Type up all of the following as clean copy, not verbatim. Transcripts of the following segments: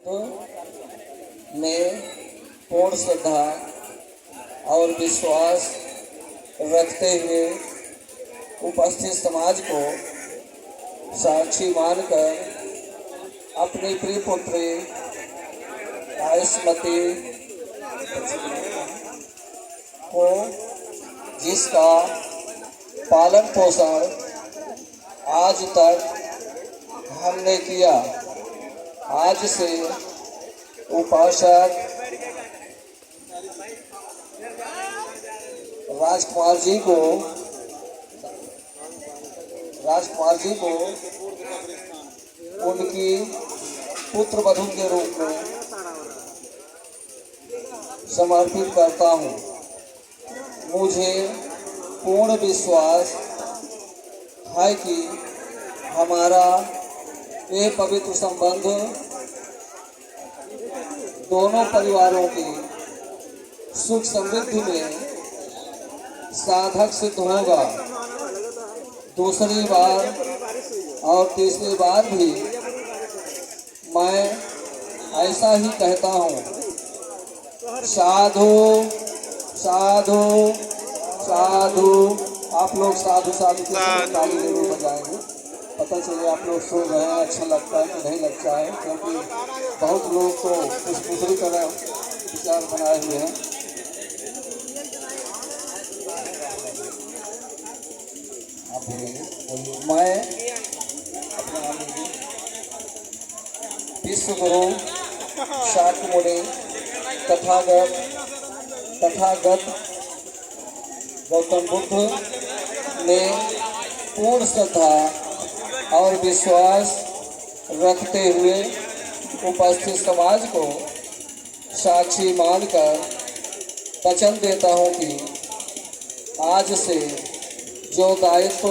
तो मैं पूर्ण श्रद्धा और विश्वास रखते हुए उपस्थित समाज को साक्षी मानकर अपनी प्रिय पुत्री आयुष्मती को, जिसका पालन पोषण आज तक हमने किया, आज से उपासक राजकुमार जी को उनकी पुत्र वधू के रूप में समर्पित करता हूँ। मुझे पूर्ण विश्वास है कि हमारा ये पवित्र संबंध दोनों परिवारों की सुख समृद्धि में साधक सिद्ध होगा। दूसरी बार और तीसरी बार भी मैं ऐसा ही कहता हूँ। साधु साधु साधु। आप लोग साधु साधु के ताली जरूर बजाएंगे। पता चले आप लोग सुन रहे हैं, अच्छा लगता है कि नहीं लगता है, क्योंकि बहुत लोग तो इस दूसरी तरह विचार बनाए हुए हैं। आप बोलेंगे, मैं अपना नाम लीजिए। विश्व गुरु शाक्यमुनि तथागत गौतम बुद्ध ने पूर्ण श्रद्धा और विश्वास रखते हुए उपस्थित समाज को साक्षी मानकर वचन देता हूँ कि आज से जो दायित्व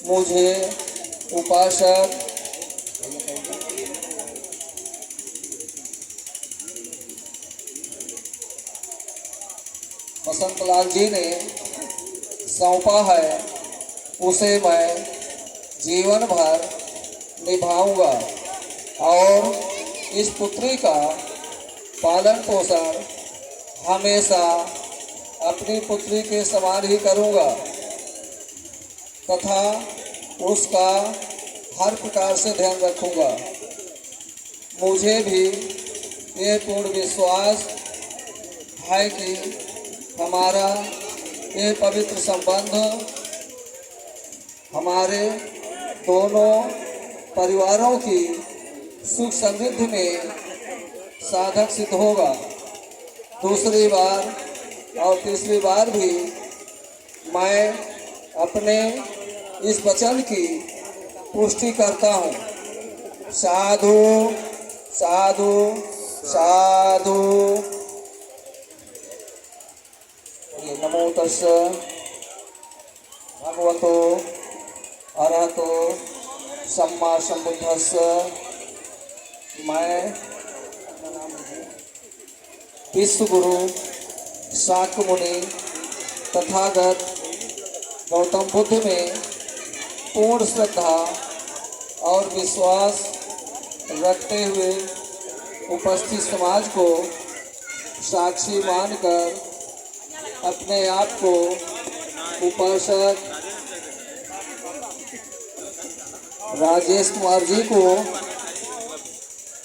मुझे उपासक बसंतलाल जी ने सौंपा है, उसे मैं जीवन भर निभाऊंगा और इस पुत्री का पालन पोषण हमेशा अपनी पुत्री के समान ही करूंगा तथा उसका हर प्रकार से ध्यान रखूंगा। मुझे भी ये पूर्ण विश्वास है कि हमारा ये पवित्र संबंध हमारे दोनों परिवारों की सुख समृद्धि में साधक सिद्ध होगा। दूसरी बार और तीसरी बार भी मैं अपने इस वचन की पुष्टि करता हूँ। साधु साधु साधु। नमो तस्सै भगवतो अरहतो सम्मा सम्बुद्धस्स। मैं विश्व गुरु शाक्यमुनि तथागत गौतम बुद्ध में पूर्ण श्रद्धा और विश्वास रखते हुए उपस्थित समाज को साक्षी मानकर अपने आप को उपासक राजेश कुमार जी को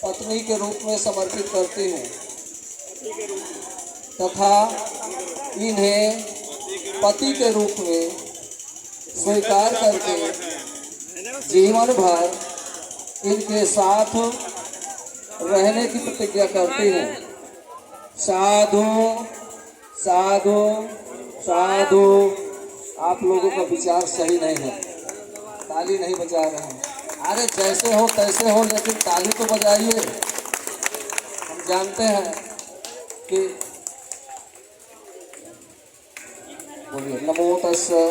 पत्नी के रूप में समर्पित करती हूँ तथा इन्हें पति के रूप में स्वीकार करके जीवन भर इनके साथ रहने की प्रतिज्ञा करती हूँ। साधु साधु साधु। आप लोगों का विचार सही नहीं है, ताली नहीं बजा रहे हैं। अरे जैसे हो तैसे हो, लेकिन ताली तो बजाइए। हम जानते हैं कि बोलिए नमो तस्सै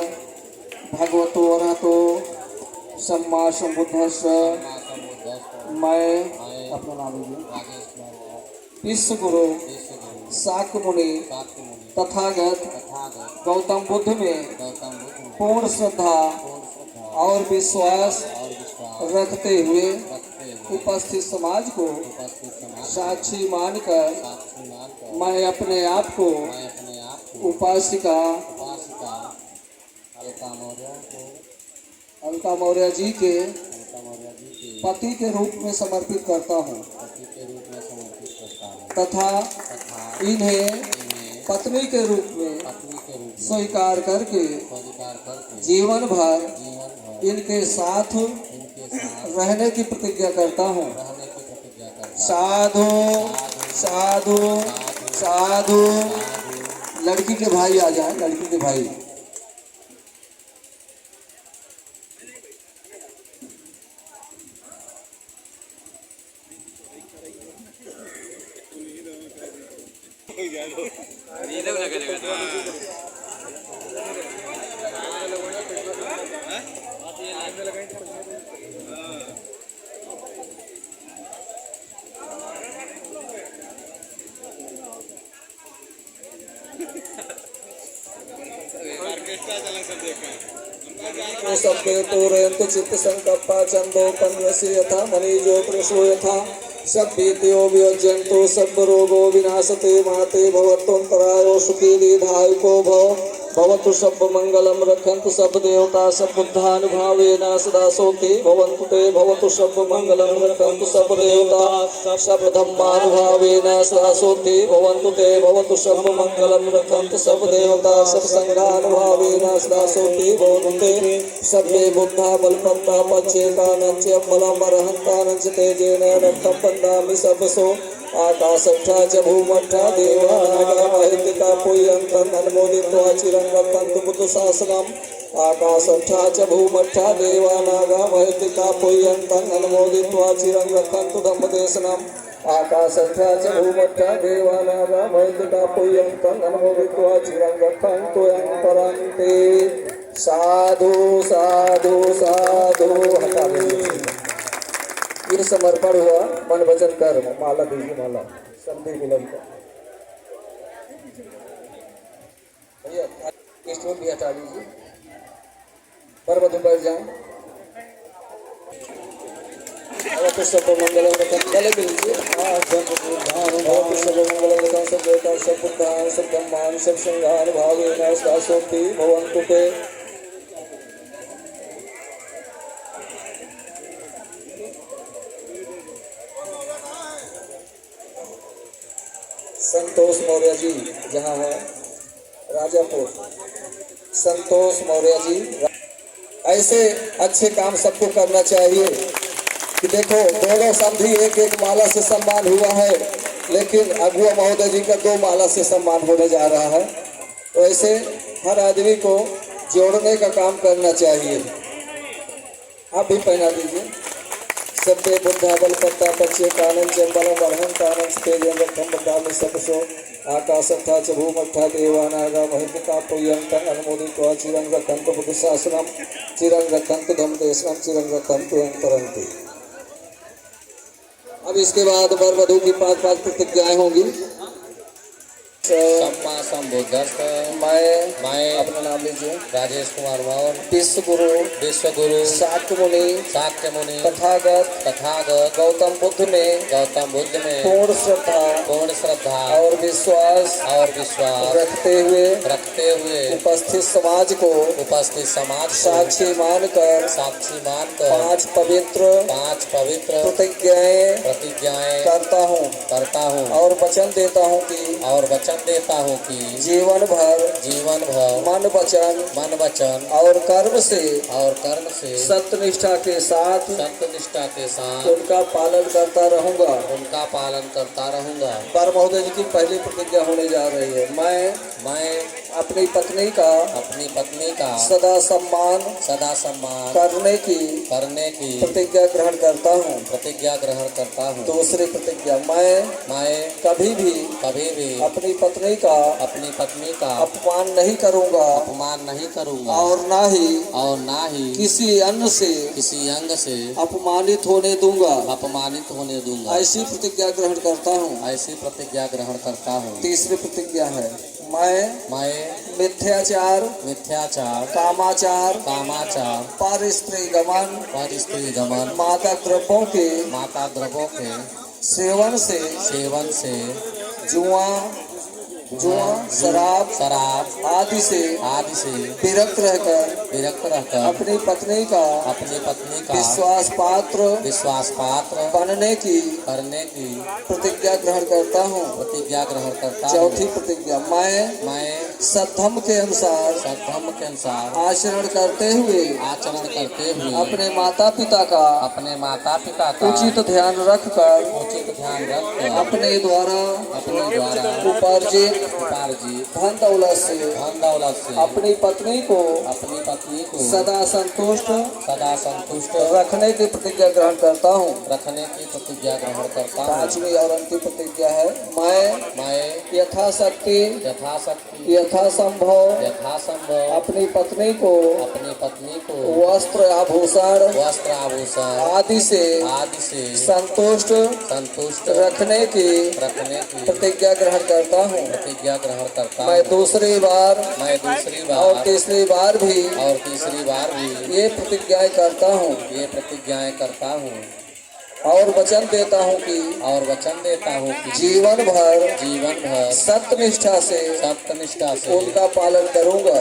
भगवतो अरहतो सम्मा सम्बुद्धस्स। मैं अपना नाम लीजिए। विश्व गुरु शाक्यमुनि तथागत गौतम बुद्ध में पूर्ण श्रद्धा और विश्वास रखते हुए उपस्थित समाज को उपस्थित समाज साक्षी मानकर साक्षी मानकर मैं अपने आप को मैं अपने आप को उपासिका उपासिका अलका मौर्य को अलका मौर्य जी के अलका मौर्य जी के पति के रूप में समर्पित करता हूँ पति के रूप में समर्पित करता हूँ तथा तथा इन्हें इन्हें पत्नी के रूप में पत्नी के रूप में स्वीकार करके स्वीकार करके जीवन भर जीवन भर इनके साथ इनके साथ रहने की प्रतिज्ञा करता हूँ। रहने की प्रतिज्ञा करता हूँ। साधु साधु साधु। लड़की के भाई आ जाए, लड़की के भाई। शब्दे तोरयन्तु चित्त संकप्पा चंदो पन्यसे यथा मनीजो प्रसो यथा सभ्येत्यो वियज्यन्तो सर्व रोगो विनाशते माते भवत्वन्तरायो सुखी दीर्घायुको भव भवतु सब मंगलम रखन्तु सब देवता सब बुद्धानुभावेन सदा सुखी भवन्तु ते भवतु सब मंगलम रखन्तु सब देवता सब धम्मानुभावेन सदा सुखी भवन्तु ते भवतु सब मंगलम रखन्तु सब देवता सब संघानुभावेन सदा सुखी भवन्तु ते सर्वे बुद्धा बलपन्ता पच्चेतानं च बलम् अर्हन्तानं च तेजेन रक्तं बन्धामि सबसो आकाशट्ठा च भूमट्ठा देवानागमहितिका पुयन्तं अनुमोदित्वा चिरं रक्षन्तु बुद्धशासनम् आकाशट्ठा च भूमट्ठा देवानागमहितिका पुयन्तं अनुमोदित्वा चिरं रक्षन्तु धम्मदेशनम् आकाशट्ठा च भूमट्ठा देवानागमहितिका पुयन्तं अनुमोदित्वा चिरं रक्षन्तु परन्ते। साधु साधु साधु। हटा दीजिए। इन समर्पण हुआ मन वचन कर्म। माला दीजिए, माला संधि मिलन का भैया स्टोन भी हटा दीजिए। पर वधु बैठ जाए। तो सब मंगल गले मिल लीजिए। सब मंगल सब देवता सब बुद्धान सब ब्रह्मांड सब संघान भावेन सदा सोति भवन्तु ते। संतोष मौर्य जी जहाँ है राजापुर, संतोष मौर्य जी। ऐसे अच्छे काम सबको करना चाहिए कि देखो दोनों संधि एक एक माला से सम्मान हुआ है, लेकिन अगुआ महोदय जी का 2 माला से सम्मान होने जा रहा है। तो ऐसे हर आदमी को जोड़ने का काम करना चाहिए। आप भी पहना दीजिए। सत्य बुद्धा बल पत्ता पच्चे कानन च बलम अर्हन्तानं च तेजं रक्षं बन्धामि सबसो आकाशट्ठा च भूमट्ठा देवानागमहितिका पुयन्तं अनुमोदित्वा चिरं रक्षन्तु बुद्धशासनं चिरं रक्षन्तु धम्मदेशनं चिरं रक्षन्तु परन्ति। अब इसके बाद वर वधू की 5-5 प्रतिज्ञाएं होंगी। सम्मा संबुद्धस्थ। मैं अपना नाम लीजिए। राजेश कुमार मौर्य विश्व गुरु शाक्य मुनि तथागत गौतम बुद्ध में पूर्ण श्रद्धा और विश्वास रखते हुए उपस्थित समाज को साक्षी मानकर 5 पवित्र प्रतिज्ञाएं करता हूँ और वचन देता हूँ कि जीवन भर मन वचन और कर्म से सत्यनिष्ठा के साथ उनका पालन करता रहूंगा। पर महोदय जी की पहली प्रतिज्ञा होने जा रही है। मैं अपनी पत्नी का सदा सम्मान करने की प्रतिज्ञा ग्रहण करता हूँ। दूसरी प्रतिज्ञा, मैं कभी भी अपनी पत्नी का अपमान नहीं करूँगा और ना ही किसी अंग से अपमानित होने दूंगा। ऐसी प्रतिज्ञा ग्रहण करता हूँ। तीसरी प्रतिज्ञा है, मैं मिथ्याचार, मिथ्याचार, कामाचार, कामाचार, पर स्त्री गमन, पर स्त्री गमन, मादक द्रव्यों के माता द्रव्यों के सेवन से जुआ, शराब आदि से विरक्त रहकर अपनी पत्नी का विश्वास पात्र बनने की प्रतिज्ञा ग्रहण करता हूँ। चौथी प्रतिज्ञा, मैं सद्धर्म के अनुसार आचरण करते हुए अपने माता पिता का उचित ध्यान रखकर अपने द्वारा उपार्जित धन दौलत से अपनी पत्नी को सदा संतुष्ट रखने की प्रतिज्ञा ग्रहण करता हूँ। पांचवी और अंतिम प्रतिज्ञा है, मैं यथाशक्ति यथासंभव अपनी पत्नी को वस्त्र आभूषण आदि से संतुष्ट रखने की प्रतिज्ञा ग्रहण करता हूँ। मैं दूसरी बार और तीसरी बार भी ये प्रतिज्ञाएं करता हूँ और वचन देता हूँ कि जीवन भर सत्यनिष्ठा से उनका पालन करूँगा।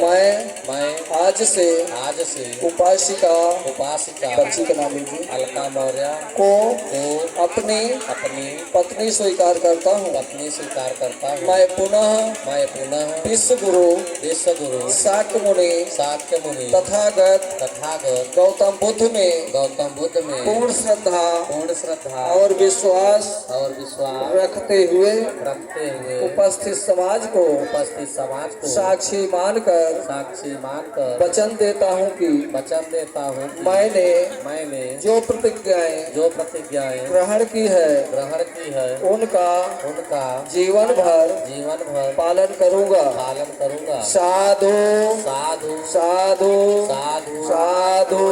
मैं आज से उपासिका बच्ची का नाम लीजिए अलका मौर्य को अपनी पत्नी स्वीकार करता हूँ। मैं पुनः विश्व गुरु शाक्य मुनि तथागत गौतम बुद्ध में पूर्ण श्रद्धा और विश्वास रखते हुए उपस्थित समाज को साक्षी मानकर वचन देता हूँ कि मैंने जो प्रतिज्ञाएं ग्रहण की है उनका जीवन भर पालन करूँगा। साधु साधु साधु साधु।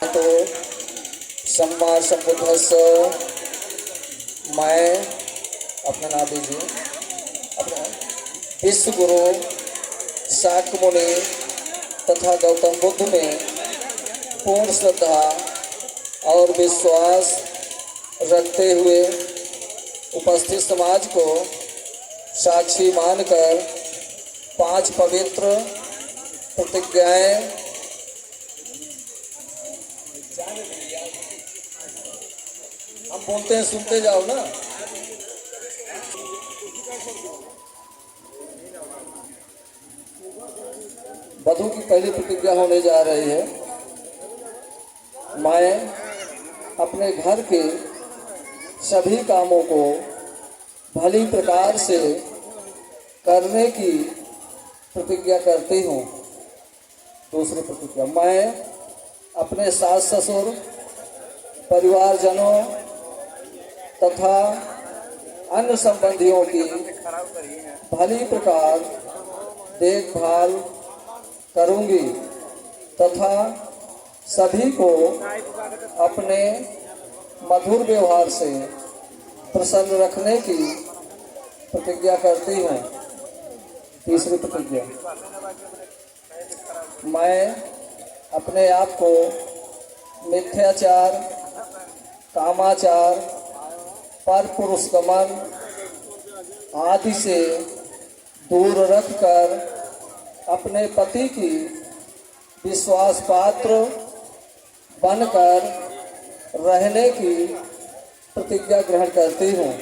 तो सम्मा संबुद्धस्स, मैं अपना नाम दीजिए, अपना विश्व गुरु शाक्य मुनि तथा गौतम बुद्ध में पूर्ण श्रद्धा और विश्वास रखते हुए उपस्थित समाज को साक्षी मानकर 5 पवित्र प्रतिज्ञाएं हम बोलते हैं, सुनते जाओ ना। वधू की पहली प्रतिज्ञा होने जा रही है, मैं अपने घर के सभी कामों को भली प्रकार से करने की प्रतिज्ञा करती हूँ। दूसरी प्रतिज्ञा, मैं अपने सास ससुर परिवारजनों तथा अन्य संबंधियों की भली प्रकार देखभाल करूँगी तथा सभी को अपने मधुर व्यवहार से प्रसन्न रखने की प्रतिज्ञा करती हूँ। तीसरी प्रतिज्ञा, मैं अपने आप को मिथ्याचार, कामाचार, पर पुरुष गमन आदि से दूर रखकर अपने पति की विश्वास पात्र बनकर रहने की प्रतिज्ञा ग्रहण करती हूँ।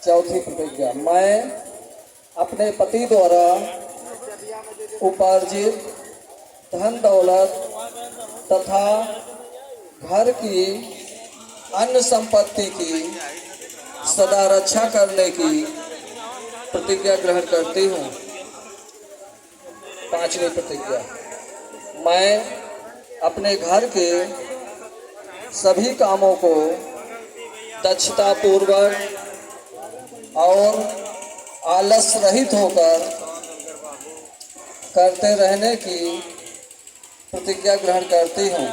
चौथी प्रतिज्ञा, मैं अपने पति द्वारा उपार्जित धन दौलत तथा घर की अन्य संपत्ति की सदा रक्षा करने की प्रतिज्ञा ग्रहण करती हूँ। पांचवी प्रतिज्ञा, मैं अपने घर के सभी कामों को दक्षतापूर्वक और आलस रहित होकर करते रहने की प्रतिज्ञा ग्रहण करती हूँ।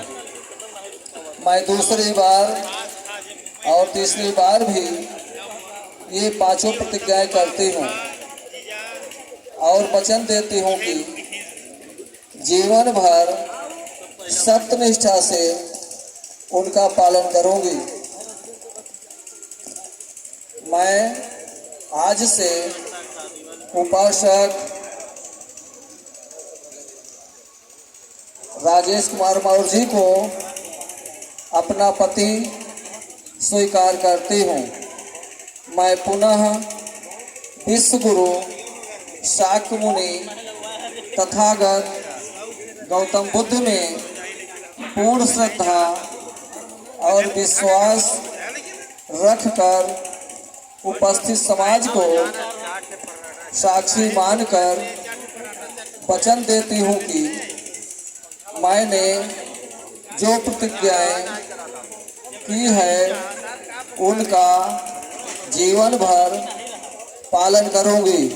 मैं दूसरी बार और तीसरी बार भी ये पांचों प्रतिज्ञाएं करती हूँ और वचन देती हूँ कि जीवन भर सत्यनिष्ठा से उनका पालन करूंगी। मैं आज से उपासक राजेश कुमार मौर्य जी को अपना पति स्वीकार करती हूँ। मैं पुनः विश्व गुरु शाक्य मुनि तथागत गौतम बुद्ध में पूर्ण श्रद्धा और विश्वास रखकर उपस्थित समाज को साक्षी मानकर वचन देती हूँ कि मैंने जो प्रतिज्ञाएं की है उनका जीवन भर पालन करूंगी।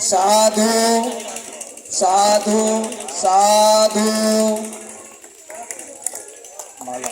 साधु साधु साधु। माला